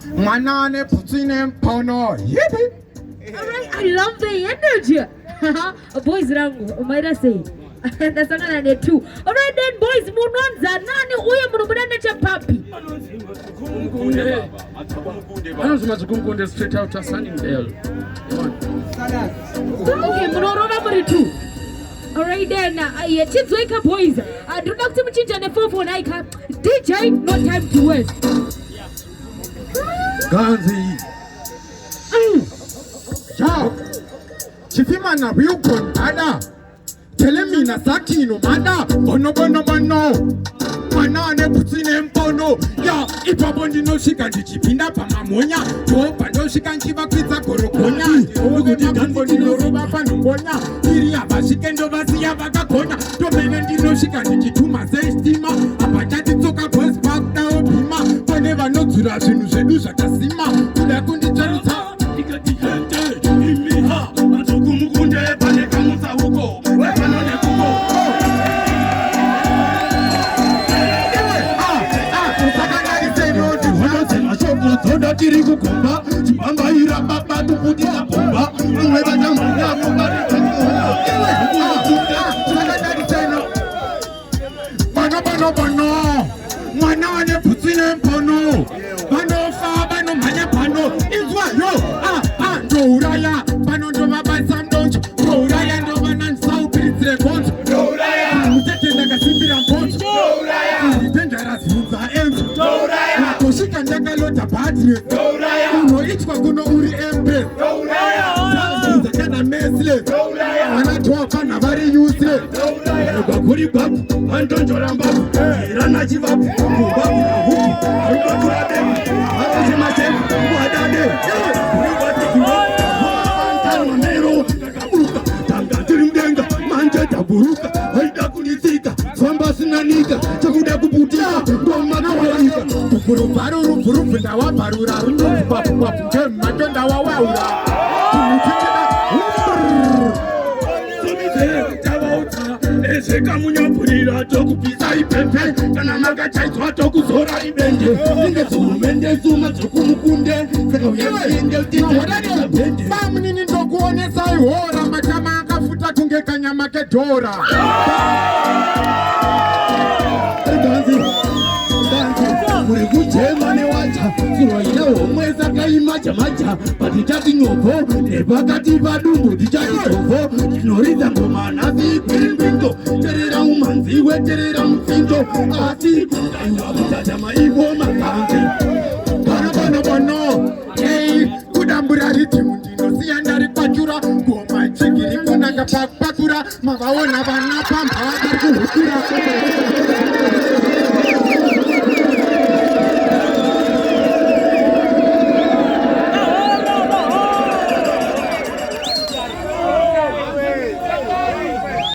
Manane Putinem Pono. Yippee! Alright, I love the energy. Boys, Umaira say. That's another two. Alright then, boys, Munonza, Nani, Uya Munubana Chapapi. I don't so much straight out to Sunningdale. Okay, Mhloro number 2. Alright then, Chips wake up, boys. Do not to change on the 4 Nika. DJ, no time to waste. Gunz. Ciao. Chifimana real contada. Telling me na sakino mada. Bono. Manane Putinem Pono. Ya, Ep11 no shikanji chipinda pamamonya. To pando shikanji bakita korokonya. Ugudi ganzi no roba panumbonya. Iria bashikendo basia bagakonya. To benendi no shikanji chituma sestima. Apachati toka boss back down pima. Whenever no tura shinu shedu shatasima. Kula kundi charita. Ikati hente. Imiha. Matokumukunde pale kamusa huko. Wepanone kuko. Toda kiri KuGomba, Chibamba ira baba tupudisa bomba. Uweba jamanga kumari kanyola. Bano. Manane Putinem Pono. Bano fa, bano manya pano. Izwa yo, no uraya. Bano ndova basam donch. No uraya ndova nan sau piritire konch. No uraya. Mutete naga simbira konch. No uraya. Dangerous muza ench. No uraya. Koshika ndaka lota patri. No uraya. Uno ichwa kuno uri embe. No uraya. Zakana mesle. No uraya. Anatoka na vari useless. No uraya. Bakuri babu, andonjora mbabu. Irana chivabu, kubabu na huku. Aruba kurabebu, arojima shebu, wadade. Uriwati kiwabu, Fantan Mhloro, Takabuka, Tangantiringenga, Manje taburuka, Haida kunisika, Swamba sinanika, Chakuda kuputika, Ngoma na walika. Kufuru paruru, furu fenda wa parura, Papu, Kema, Tonda wa waura. Seka munyapurira tokupisa ipepe kana makachaitwa tokuzora ibende inge zumende zuma tokumukunde saka uyende utitwa bende bamnini ndokuonesa ihora matama akafuta kunge kanyama kedora Gunz muri kuchema newacha siroina omweza kaimacha macha patitati nyoko nepakati padumbu tichati tovo tinoriza ngoma nasi kwimbingo terera umanziwe terera mfinto asi kutata maivo makanzi bano hey kudambura ritimu ndinosiya ndari kwachura ngoma chigiri kunaka pakura mavaona vana pamba vari kuhukura